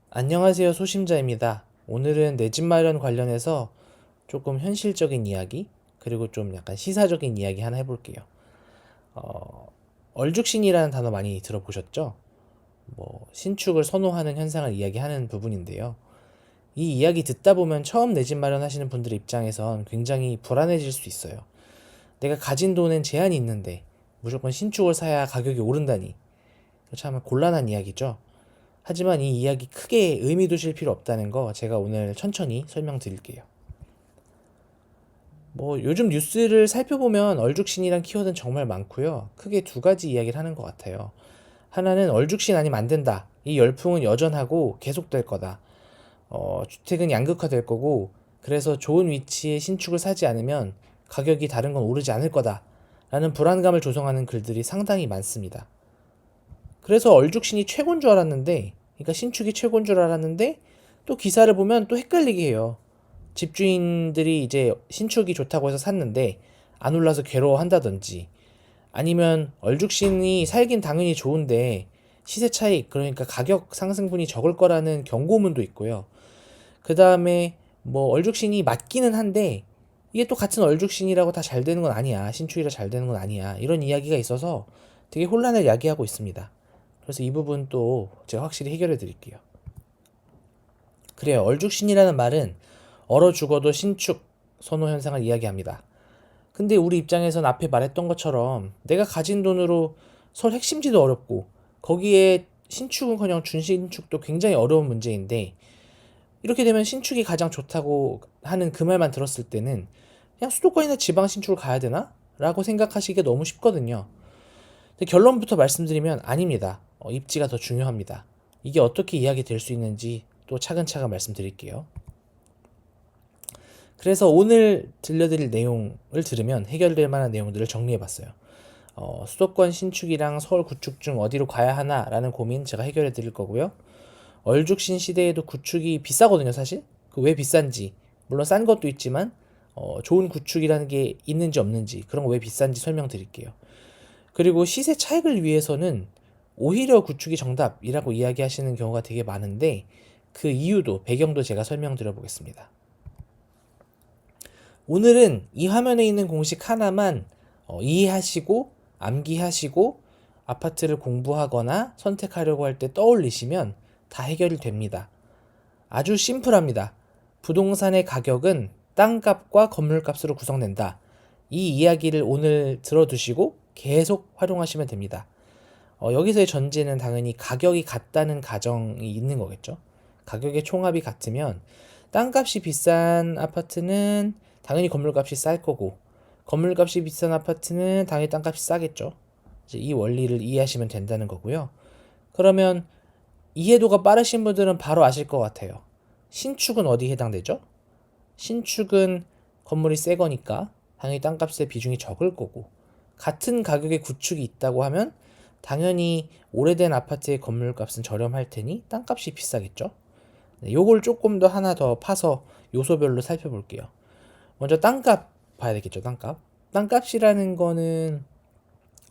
안녕하세요. 소심자입니다. 오늘은 내 집 마련 관련해서 조금 현실적인 이야기, 그리고 좀 약간 시사적인 이야기 하나 해볼게요. 얼죽신이라는 단어 많이 들어보셨죠? 신축을 선호하는 현상을 이야기하는 부분인데요. 이 이야기 듣다 보면 처음 내 집 마련하시는 분들 입장에선 굉장히 불안해질 수 있어요. 내가 가진 돈엔 제한이 있는데 무조건 신축을 사야 가격이 오른다니. 참 곤란한 이야기죠. 하지만 이 이야기 크게 의미 두실 필요 없다는 거 제가 오늘 천천히 설명드릴게요. 요즘 뉴스를 살펴보면 얼죽신이란 키워드는 정말 많고요. 크게 두 가지 이야기를 하는 것 같아요. 하나는 얼죽신 아니면 안 된다. 이 열풍은 여전하고 계속될 거다. 주택은 양극화될 거고, 그래서 좋은 위치에 신축을 사지 않으면 가격이 다른 건 오르지 않을 거다. 라는 불안감을 조성하는 글들이 상당히 많습니다. 그래서 얼죽신이 최고인 줄 알았는데, 그러니까 신축이 최고인 줄 알았는데, 또 기사를 보면 또 헷갈리게 해요. 집주인들이 이제 신축이 좋다고 해서 샀는데 안 올라서 괴로워한다든지, 아니면 얼죽신이 살긴 당연히 좋은데 시세 차익, 그러니까 가격 상승분이 적을 거라는 경고문도 있고요. 그 다음에 얼죽신이 맞기는 한데 이게 또 같은 얼죽신이라고 다 잘 되는 건 아니야, 신축이라 잘 되는 건 아니야, 이런 이야기가 있어서 되게 혼란을 야기하고 있습니다. 그래서 이 부분 또 제가 확실히 해결해 드릴게요. 그래요. 얼죽신이라는 말은 얼어 죽어도 신축 선호 현상을 이야기합니다. 근데 우리 입장에선 앞에 말했던 것처럼 내가 가진 돈으로 서울 핵심지도 어렵고 거기에 신축은커녕 준신축도 굉장히 어려운 문제인데, 이렇게 되면 신축이 가장 좋다고 하는 그 말만 들었을 때는 그냥 수도권이나 지방 신축을 가야 되나? 라고 생각하시기가 너무 쉽거든요. 근데 결론부터 말씀드리면 아닙니다. 입지가 더 중요합니다. 이게 어떻게 이야기 될 수 있는지 또 차근차근 말씀드릴게요. 그래서 오늘 들려드릴 내용을 들으면 해결될 만한 내용들을 정리해봤어요. 수도권 신축이랑 서울 구축 중 어디로 가야 하나라는 고민 제가 해결해 드릴 거고요. 얼죽신 시대에도 구축이 비싸거든요, 사실. 그 왜 비싼지, 물론 싼 것도 있지만 좋은 구축이라는 게 있는지 없는지, 그런 거 왜 비싼지 설명드릴게요. 그리고 시세 차익을 위해서는 오히려 구축이 정답이라고 이야기하시는 경우가 되게 많은데, 그 이유도 배경도 제가 설명드려 보겠습니다. 오늘은 이 화면에 있는 공식 하나만 이해하시고 암기하시고 아파트를 공부하거나 선택하려고 할 때 떠올리시면 다 해결이 됩니다. 아주 심플합니다. 부동산의 가격은 땅값과 건물값으로 구성된다. 이 이야기를 오늘 들어두시고 계속 활용하시면 됩니다. 여기서의 전제는 당연히 가격이 같다는 가정이 있는 거겠죠. 가격의 총합이 같으면 땅값이 비싼 아파트는 당연히 건물값이 쌀 거고, 건물값이 비싼 아파트는 당연히 땅값이 싸겠죠. 이제 이 원리를 이해하시면 된다는 거고요. 그러면 이해도가 빠르신 분들은 바로 아실 것 같아요. 신축은 어디에 해당되죠? 신축은 건물이 새 거니까 당연히 땅값의 비중이 적을 거고, 같은 가격의 구축이 있다고 하면 당연히 오래된 아파트의 건물값은 저렴할 테니 땅값이 비싸겠죠. 네, 요걸 조금 더 하나 더 파서 요소별로 살펴볼게요. 먼저 땅값 봐야 되겠죠. 땅값이라는 거는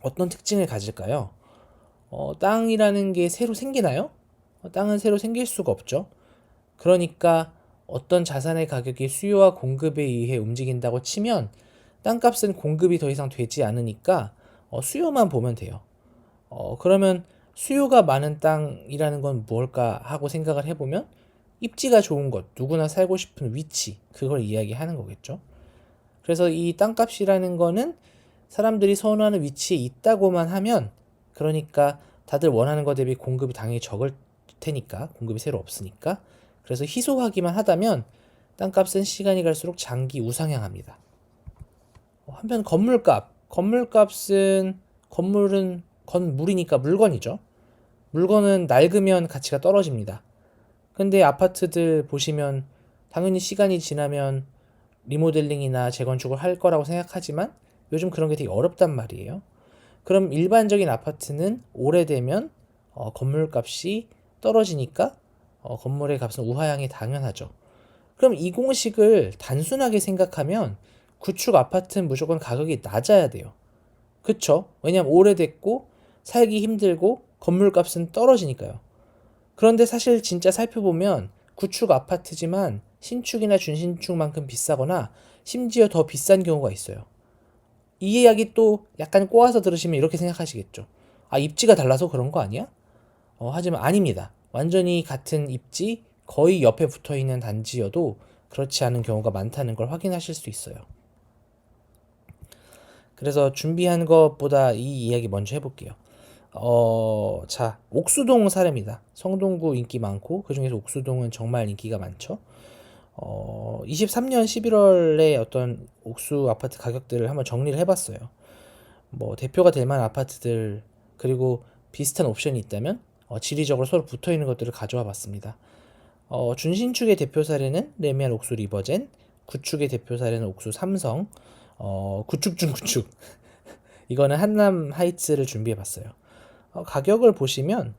어떤 특징을 가질까요? 땅이라는 게 새로 생기나요? 땅은 새로 생길 수가 없죠. 그러니까 어떤 자산의 가격이 수요와 공급에 의해 움직인다고 치면 땅값은 공급이 더 이상 되지 않으니까 수요만 보면 돼요. 그러면 수요가 많은 땅이라는 건 무엇일까 하고 생각을 해보면 입지가 좋은 것, 누구나 살고 싶은 위치, 그걸 이야기하는 거겠죠. 그래서 이 땅값이라는 거는 사람들이 선호하는 위치에 있다고만 하면, 그러니까 다들 원하는 것 대비 공급이 당연히 적을 테니까, 공급이 새로 없으니까, 그래서 희소하기만 하다면 땅값은 시간이 갈수록 장기 우상향합니다. 한편 건물값은 건물은 건물이니까 물건이죠. 물건은 낡으면 가치가 떨어집니다. 근데 아파트들 보시면 당연히 시간이 지나면 리모델링이나 재건축을 할 거라고 생각하지만 요즘 그런 게 되게 어렵단 말이에요. 그럼 일반적인 아파트는 오래되면 건물값이 떨어지니까 건물의 값은 우하향이 당연하죠. 그럼 이 공식을 단순하게 생각하면 구축 아파트는 무조건 가격이 낮아야 돼요. 그쵸? 왜냐면 오래됐고 살기 힘들고 건물값은 떨어지니까요. 그런데 사실 진짜 살펴보면 구축 아파트지만 신축이나 준신축만큼 비싸거나 심지어 더 비싼 경우가 있어요. 이 이야기 또 약간 꼬아서 들으시면 이렇게 생각하시겠죠. 아, 입지가 달라서 그런 거 아니야? 하지만 아닙니다. 완전히 같은 입지, 거의 옆에 붙어 있는 단지여도 그렇지 않은 경우가 많다는 걸 확인하실 수 있어요. 그래서 준비한 것보다 이 이야기 먼저 해볼게요. 자, 옥수동 사례입니다. 성동구 인기 많고, 그 중에서 옥수동은 정말 인기가 많죠. 23년 11월에 어떤 옥수 아파트 가격들을 한번 정리를 해봤어요. 뭐, 대표가 될 만한 아파트들, 그리고 비슷한 옵션이 있다면, 지리적으로 서로 붙어 있는 것들을 가져와 봤습니다. 준신축의 대표 사례는 레미안 옥수 리버젠, 구축의 대표 사례는 옥수 삼성, 구축 중 구축. 이거는 한남 하이츠를 준비해 봤어요. 가격을 보시면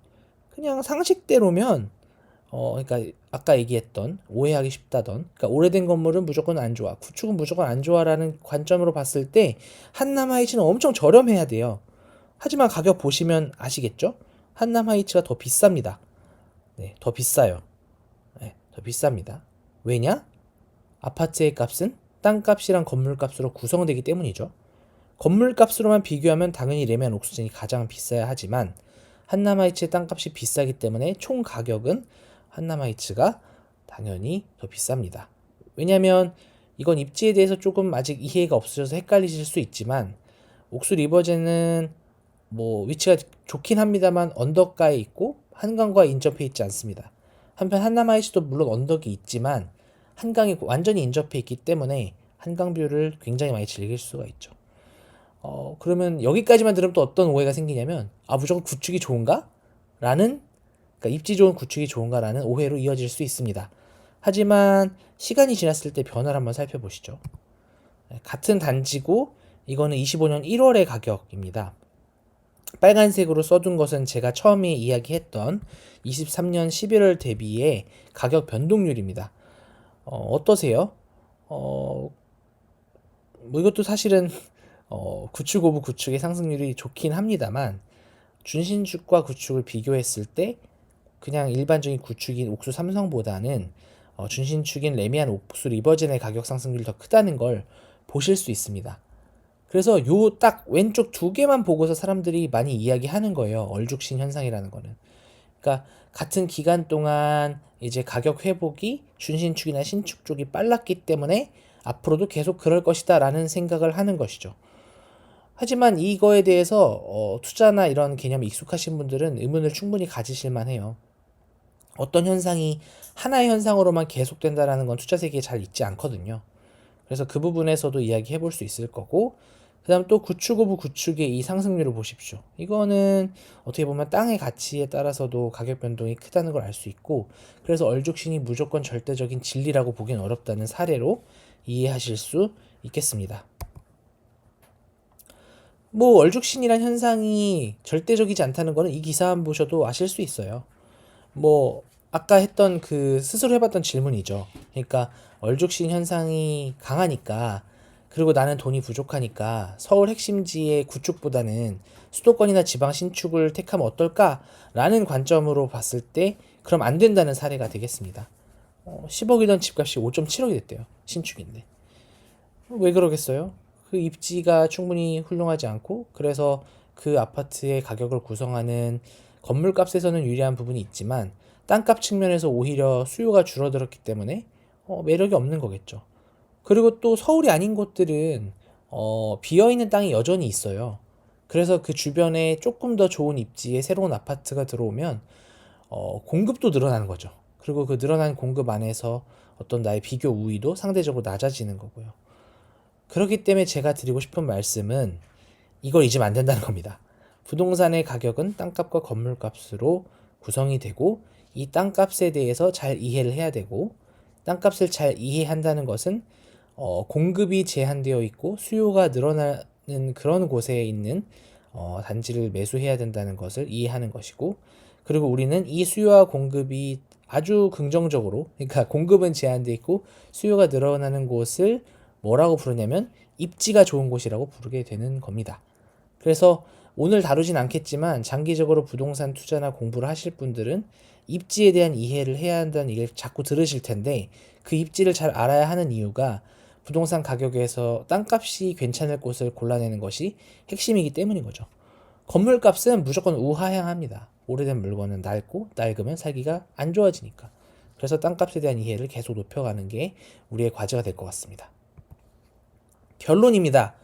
그냥 상식대로면 그러니까 아까 얘기했던 오해하기 쉽다던 그러니까 오래된 건물은 무조건 안 좋아, 구축은 무조건 안 좋아라는 관점으로 봤을 때 한남 하이츠는 엄청 저렴해야 돼요. 하지만 가격 보시면 아시겠죠? 한남 하이츠가 더 비쌉니다. 네, 더 비싸요. 네, 더 비쌉니다. 왜냐? 아파트의 값은 땅값이랑 건물값으로 구성되기 때문이죠. 건물값으로만 비교하면 당연히 레미안 옥수전이 가장 비싸야 하지만 한남하이츠의 땅값이 비싸기 때문에 총 가격은 한남하이츠가 당연히 더 비쌉니다. 왜냐하면 이건 입지에 대해서 조금 아직 이해가 없으셔서 헷갈리실 수 있지만 옥수 리버제는 뭐 위치가 좋긴 합니다만 언덕가에 있고 한강과 인접해 있지 않습니다. 한편 한남하이츠도 물론 언덕이 있지만 한강이 완전히 인접해 있기 때문에 한강뷰를 굉장히 많이 즐길 수가 있죠. 그러면 여기까지만 들으면 또 어떤 오해가 생기냐면, 아, 무조건 구축이 좋은가? 라는, 그러니까 입지 좋은 구축이 좋은가? 라는 오해로 이어질 수 있습니다. 하지만 시간이 지났을 때 변화를 한번 살펴보시죠. 같은 단지고, 이거는 25년 1월의 가격입니다. 빨간색으로 써둔 것은 제가 처음에 이야기했던 23년 11월 대비의 가격 변동률입니다. 어떠세요? 뭐 이것도 사실은 구축 오브 구축의 상승률이 좋긴 합니다만 준신축과 구축을 비교했을 때 그냥 일반적인 구축인 옥수 삼성보다는 준신축인 레미안 옥수 리버젠의 가격 상승률이 더 크다는 걸 보실 수 있습니다. 그래서 요 딱 왼쪽 두 개만 보고서 사람들이 많이 이야기하는 거예요. 얼죽신 현상이라는 거는. 그러니까 같은 기간 동안 이제 가격 회복이 준신축이나 신축 쪽이 빨랐기 때문에 앞으로도 계속 그럴 것이다 라는 생각을 하는 것이죠. 하지만 이거에 대해서 투자나 이런 개념이 익숙하신 분들은 의문을 충분히 가지실 만해요. 어떤 현상이 하나의 현상으로만 계속된다라는 건 투자 세계에 잘 있지 않거든요. 그래서 그 부분에서도 이야기해 볼 수 있을 거고, 그 다음 또 구축 오브 구축의 이 상승률을 보십시오. 이거는 어떻게 보면 땅의 가치에 따라서도 가격 변동이 크다는 걸 알 수 있고, 그래서 얼죽신이 무조건 절대적인 진리라고 보기는 어렵다는 사례로 이해하실 수 있겠습니다. 뭐 얼죽신이란 현상이 절대적이지 않다는 거는 이 기사만 보셔도 아실 수 있어요. 뭐 아까 했던 그 스스로 해봤던 질문이죠. 그러니까 얼죽신 현상이 강하니까, 그리고 나는 돈이 부족하니까 서울 핵심지의 구축보다는 수도권이나 지방 신축을 택하면 어떨까라는 관점으로 봤을 때 그럼 안 된다는 사례가 되겠습니다. 10억이던 집값이 5.7억이 됐대요. 신축인데. 왜 그러겠어요? 그 입지가 충분히 훌륭하지 않고, 그래서 그 아파트의 가격을 구성하는 건물값에서는 유리한 부분이 있지만 땅값 측면에서 오히려 수요가 줄어들었기 때문에 매력이 없는 거겠죠. 그리고 또 서울이 아닌 곳들은 비어있는 땅이 여전히 있어요. 그래서 그 주변에 조금 더 좋은 입지에 새로운 아파트가 들어오면 공급도 늘어나는 거죠. 그리고 그 늘어난 공급 안에서 어떤 나의 비교 우위도 상대적으로 낮아지는 거고요. 그렇기 때문에 제가 드리고 싶은 말씀은 이걸 잊으면 안 된다는 겁니다. 부동산의 가격은 땅값과 건물값으로 구성이 되고, 이 땅값에 대해서 잘 이해를 해야 되고, 땅값을 잘 이해한다는 것은 공급이 제한되어 있고 수요가 늘어나는 그런 곳에 있는 단지를 매수해야 된다는 것을 이해하는 것이고, 그리고 우리는 이 수요와 공급이 아주 긍정적으로, 그러니까 공급은 제한되어 있고 수요가 늘어나는 곳을 뭐라고 부르냐면 입지가 좋은 곳이라고 부르게 되는 겁니다. 그래서 오늘 다루진 않겠지만 장기적으로 부동산 투자나 공부를 하실 분들은 입지에 대한 이해를 해야 한다는 얘기를 자꾸 들으실 텐데, 그 입지를 잘 알아야 하는 이유가 부동산 가격에서 땅값이 괜찮을 곳을 골라내는 것이 핵심이기 때문인 거죠. 건물값은 무조건 우하향합니다. 오래된 물건은 낡고 낡으면 살기가 안 좋아지니까. 그래서 땅값에 대한 이해를 계속 높여가는 게 우리의 과제가 될 것 같습니다. 결론입니다.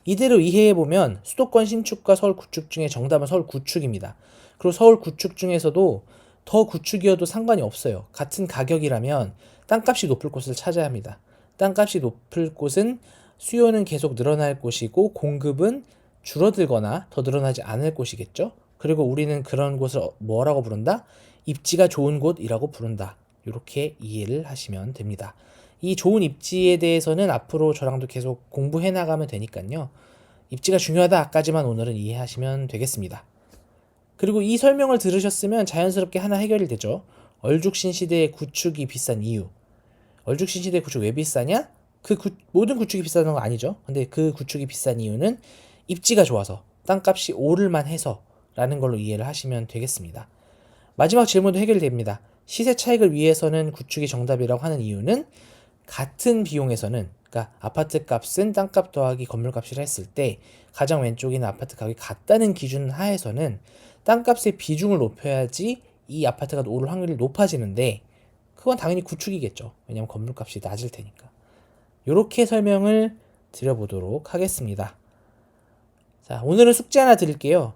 이대로 이해해보면 수도권 신축과 서울 구축 중에 정답은 서울 구축입니다. 그리고 서울 구축 중에서도 더 구축이어도 상관이 없어요. 같은 가격이라면 땅값이 높을 곳을 찾아야 합니다. 땅값이 높을 곳은 수요는 계속 늘어날 곳이고 공급은 줄어들거나 더 늘어나지 않을 곳이겠죠. 그리고 우리는 그런 곳을 뭐라고 부른다? 입지가 좋은 곳이라고 부른다. 이렇게 이해를 하시면 됩니다. 이 좋은 입지에 대해서는 앞으로 저랑도 계속 공부해 나가면 되니까요. 입지가 중요하다까지만 오늘은 이해하시면 되겠습니다. 그리고 이 설명을 들으셨으면 자연스럽게 하나 해결이 되죠. 얼죽신시대의 구축이 비싼 이유. 얼죽신시대 구축 왜 비싸냐? 모든 구축이 비싸는 거 아니죠. 근데 그 구축이 비싼 이유는 입지가 좋아서, 땅값이 오를만 해서 라는 걸로 이해를 하시면 되겠습니다. 마지막 질문도 해결됩니다. 시세 차익을 위해서는 구축이 정답이라고 하는 이유는 같은 비용에서는, 그러니까 아파트 값은 땅값 더하기 건물값이라 했을 때 가장 왼쪽에 있는 아파트 가격이 같다는 기준 하에서는 땅값의 비중을 높여야지 이 아파트가 오를 확률이 높아지는데, 그건 당연히 구축이겠죠. 왜냐하면 건물값이 낮을 테니까. 이렇게 설명을 드려보도록 하겠습니다. 자, 오늘은 숙제 하나 드릴게요.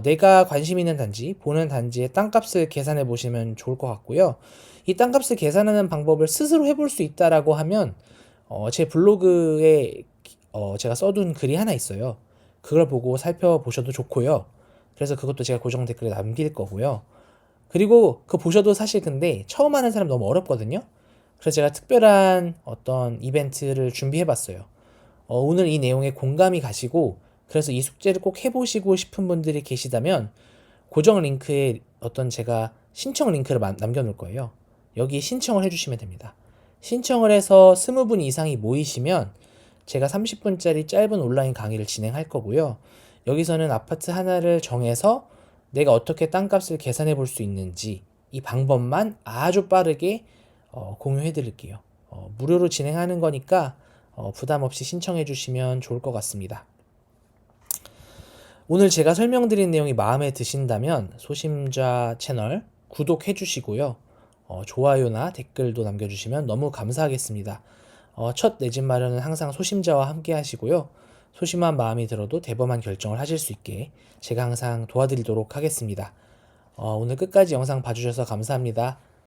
내가 관심 있는 단지, 보는 단지의 땅값을 계산해 보시면 좋을 것 같고요. 이 땅값을 계산하는 방법을 스스로 해볼 수 있다라고 하면 제 블로그에 제가 써둔 글이 하나 있어요. 그걸 보고 살펴보셔도 좋고요. 그래서 그것도 제가 고정 댓글에 남길 거고요. 그리고 그거 보셔도 사실 근데 처음 하는 사람 너무 어렵거든요. 그래서 제가 특별한 어떤 이벤트를 준비해 봤어요. 오늘 이 내용에 공감이 가시고 그래서 이 숙제를 꼭 해보시고 싶은 분들이 계시다면 고정 링크에 어떤 제가 신청 링크를 남겨놓을 거예요. 여기 신청을 해주시면 됩니다. 신청을 해서 20분 이상이 모이시면 제가 30분짜리 짧은 온라인 강의를 진행할 거고요. 여기서는 아파트 하나를 정해서 내가 어떻게 땅값을 계산해 볼 수 있는지 이 방법만 아주 빠르게 공유해 드릴게요. 무료로 진행하는 거니까 부담 없이 신청해 주시면 좋을 것 같습니다. 오늘 제가 설명드린 내용이 마음에 드신다면 소심자 채널 구독해 주시고요. 좋아요나 댓글도 남겨주시면 너무 감사하겠습니다. 첫 내 집 마련은 항상 소심자와 함께 하시고요. 소심한 마음이 들어도 대범한 결정을 하실 수 있게 제가 항상 도와드리도록 하겠습니다. 오늘 끝까지 영상 봐주셔서 감사합니다.